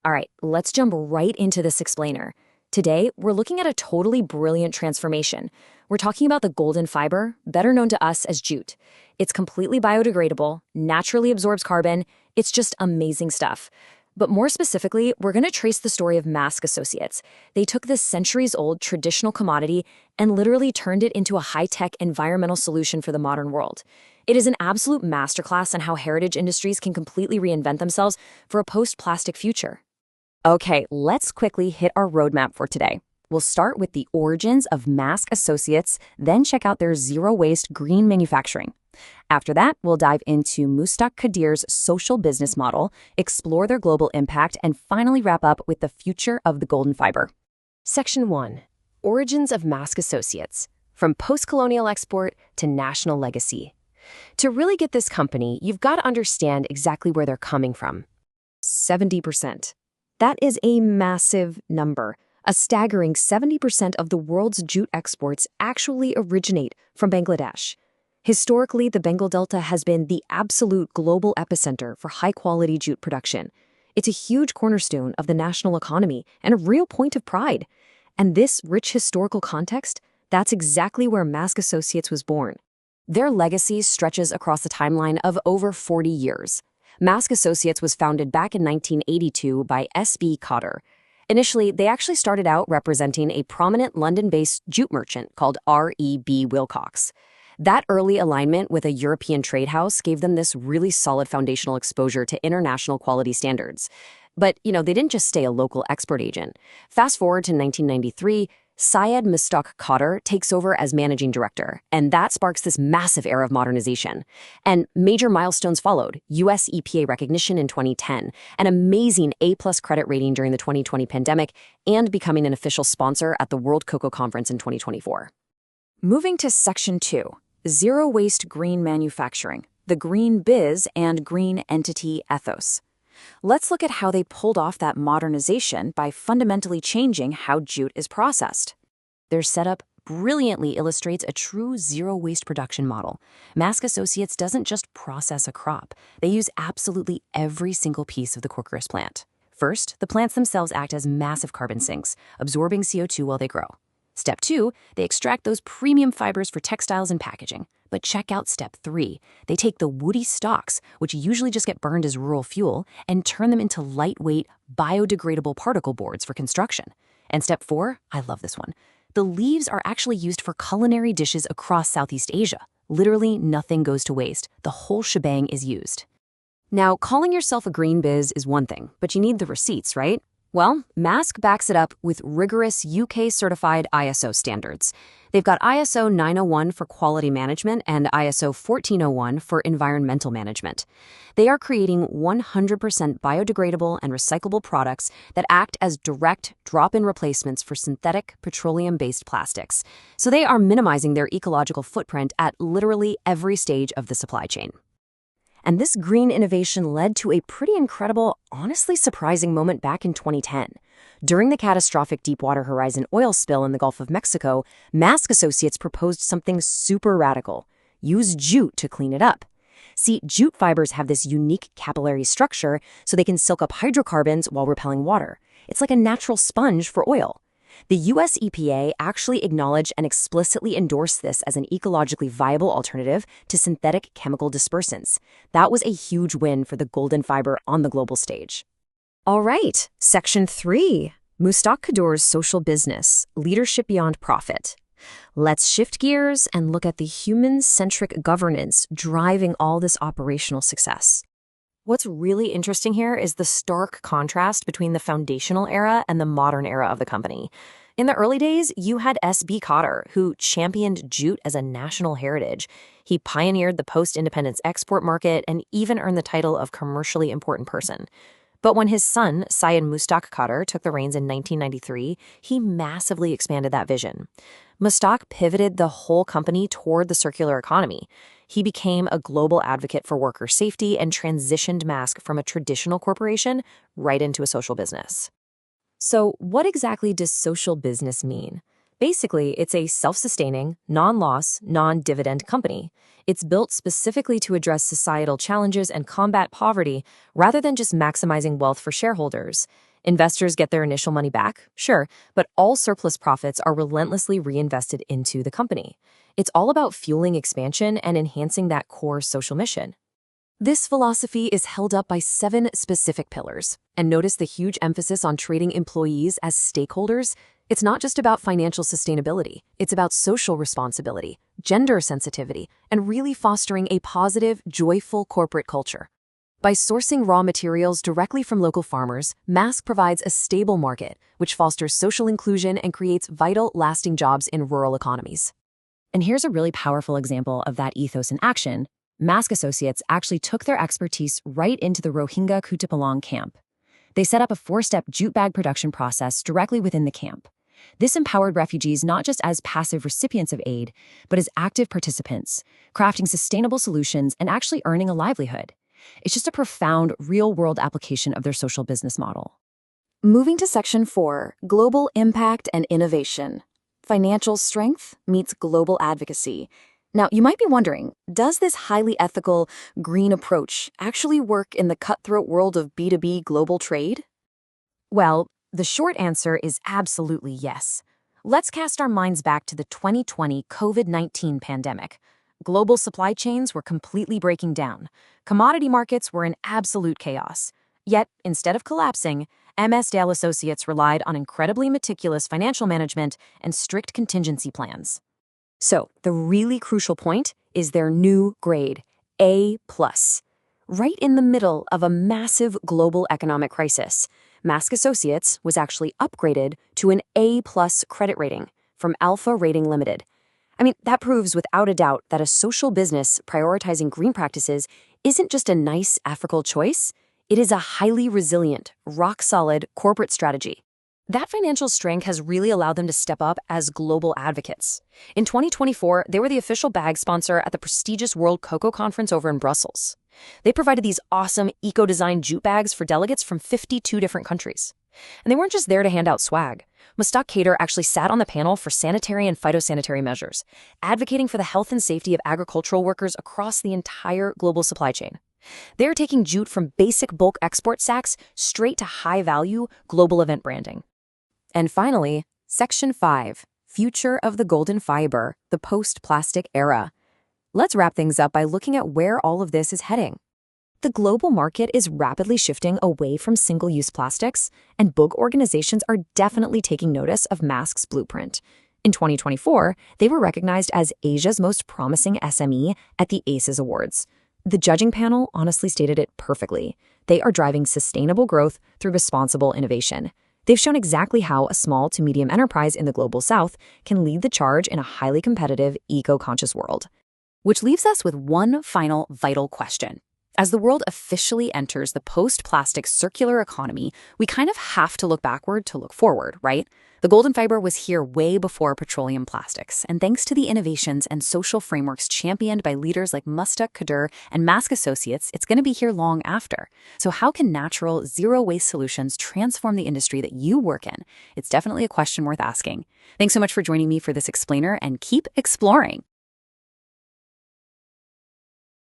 All right, let's jump right into this explainer. Today, we're looking at a totally brilliant transformation. We're talking about the golden fiber, better known to us as jute. It's completely biodegradable, naturally absorbs carbon. It's just amazing stuff. But more specifically, we're going to trace the story of Mask Associates. They took this centuries-old traditional commodity and literally turned it into a high-tech environmental solution for the modern world. It is an absolute masterclass on how heritage industries can completely reinvent themselves for a post-plastic future. Okay, let's quickly hit our roadmap for today. We'll start with the origins of Mask Associates, then check out their zero-waste green manufacturing. After that, we'll dive into Mustak Kadir's social business model, explore their global impact, and finally wrap up with the future of the golden fiber. Section 1. Origins of Mask Associates, from post-colonial export to national legacy. To really get this company, you've got to understand exactly where they're coming from. 70%. That is a massive number. A staggering 70% of the world's jute exports actually originate from Bangladesh. Historically, the Bengal Delta has been the absolute global epicenter for high-quality jute production. It's a huge cornerstone of the national economy and a real point of pride. And this rich historical context, that's exactly where Mask Associates was born. Their legacy stretches across a timeline of over 40 years. Mask Associates was founded back in 1982 by S.B. Cotter. Initially, they actually started out representing a prominent London-based jute merchant called R.E.B. Wilcox. That early alignment with a European trade house gave them this really solid foundational exposure to international quality standards. But, they didn't just stay a local export agent. Fast forward to 1993, Syed Mustak Kadir takes over as managing director, and that sparks this massive era of modernization. And major milestones followed: U.S. EPA recognition in 2010, an amazing A+ credit rating during the 2020 pandemic, and becoming an official sponsor at the World Cocoa Conference in 2024. Moving to Section 2, Zero-Waste Green Manufacturing, the Green Biz and Green Entity Ethos. Let's look at how they pulled off that modernization by fundamentally changing how jute is processed. Their setup brilliantly illustrates a true zero-waste production model. Mask Associates doesn't just process a crop. They use absolutely every single piece of the Corcoris plant. First, the plants themselves act as massive carbon sinks, absorbing CO2 while they grow. Step 2, they extract those premium fibers for textiles and packaging. But check out Step 3. They take the woody stalks, which usually just get burned as rural fuel, and turn them into lightweight, biodegradable particle boards for construction. And Step 4, I love this one. The leaves are actually used for culinary dishes across Southeast Asia. Literally nothing goes to waste. The whole shebang is used. Now, calling yourself a green biz is one thing, but you need the receipts, right? Well, Mask backs it up with rigorous UK-certified ISO standards. They've got ISO 901 for quality management and ISO 1401 for environmental management. They are creating 100% biodegradable and recyclable products that act as direct drop-in replacements for synthetic petroleum-based plastics. So they are minimizing their ecological footprint at literally every stage of the supply chain. And this green innovation led to a pretty incredible, honestly surprising moment back in 2010. During the catastrophic Deepwater Horizon oil spill in the Gulf of Mexico, Mask Associates proposed something super radical: use jute to clean it up. See, jute fibers have this unique capillary structure so they can soak up hydrocarbons while repelling water. It's like a natural sponge for oil. The U.S. EPA actually acknowledged and explicitly endorsed this as an ecologically viable alternative to synthetic chemical dispersants. That was a huge win for the golden fiber on the global stage. All right, Section 3, Mustak Kadir's social business, leadership beyond profit. Let's shift gears and look at the human-centric governance driving all this operational success. What's really interesting here is the stark contrast between the foundational era and the modern era of the company. In the early days, you had S.B. Cotter, who championed jute as a national heritage. He pioneered the post-independence export market and even earned the title of commercially important person. But when his son, Syed Mustak Kadir, took the reins in 1993, he massively expanded that vision. Mustak pivoted the whole company toward the circular economy. He became a global advocate for worker safety and transitioned Mask from a traditional corporation right into a social business. So what exactly does social business mean? Basically, it's a self-sustaining, non-loss, non-dividend company. It's built specifically to address societal challenges and combat poverty rather than just maximizing wealth for shareholders. Investors get their initial money back, sure, but all surplus profits are relentlessly reinvested into the company. It's all about fueling expansion and enhancing that core social mission. This philosophy is held up by 7 specific pillars. And notice the huge emphasis on treating employees as stakeholders. It's not just about financial sustainability. It's about social responsibility, gender sensitivity, and really fostering a positive, joyful corporate culture. By sourcing raw materials directly from local farmers, Mask provides a stable market, which fosters social inclusion and creates vital, lasting jobs in rural economies. And here's a really powerful example of that ethos in action. Mask Associates actually took their expertise right into the Rohingya Kutupalong camp. They set up a 4-step jute bag production process directly within the camp. This empowered refugees not just as passive recipients of aid, but as active participants, crafting sustainable solutions and actually earning a livelihood. It's just a profound, real-world application of their social business model. Moving to Section 4, Global Impact and Innovation. Financial strength meets global advocacy. Now, you might be wondering, does this highly ethical, green approach actually work in the cutthroat world of B2B global trade? Well, the short answer is absolutely yes. Let's cast our minds back to the 2020 COVID-19 pandemic. Global supply chains were completely breaking down. Commodity markets were in absolute chaos. Yet, instead of collapsing, MS Dale Associates relied on incredibly meticulous financial management and strict contingency plans. So, the really crucial point is their new grade, A+. Right in the middle of a massive global economic crisis, Mask Associates was actually upgraded to an A+ credit rating from Alpha Rating Limited. I mean, that proves without a doubt that a social business prioritizing green practices isn't just a nice ethical choice, it is a highly resilient, rock-solid corporate strategy. That financial strength has really allowed them to step up as global advocates. In 2024, they were the official bag sponsor at the prestigious World Cocoa Conference over in Brussels. They provided these awesome eco-designed jute bags for delegates from 52 different countries. And they weren't just there to hand out swag. Mustak Kader actually sat on the panel for sanitary and phytosanitary measures, advocating for the health and safety of agricultural workers across the entire global supply chain. They're taking jute from basic bulk export sacks straight to high-value global event branding. And finally, Section 5, Future of the Golden Fiber, the Post-Plastic Era. Let's wrap things up by looking at where all of this is heading. The global market is rapidly shifting away from single-use plastics, and big organizations are definitely taking notice of Mask's blueprint. In 2024, they were recognized as Asia's most promising SME at the ACES Awards. The judging panel honestly stated it perfectly. They are driving sustainable growth through responsible innovation. They've shown exactly how a small to medium enterprise in the global south can lead the charge in a highly competitive, eco-conscious world. Which leaves us with one final vital question. As the world officially enters the post-plastic circular economy, we kind of have to look backward to look forward, right? The golden fiber was here way before petroleum plastics, and thanks to the innovations and social frameworks championed by leaders like Mustak Kader and Mask Associates, it's going to be here long after. So how can natural, zero-waste solutions transform the industry that you work in? It's definitely a question worth asking. Thanks so much for joining me for this explainer, and keep exploring.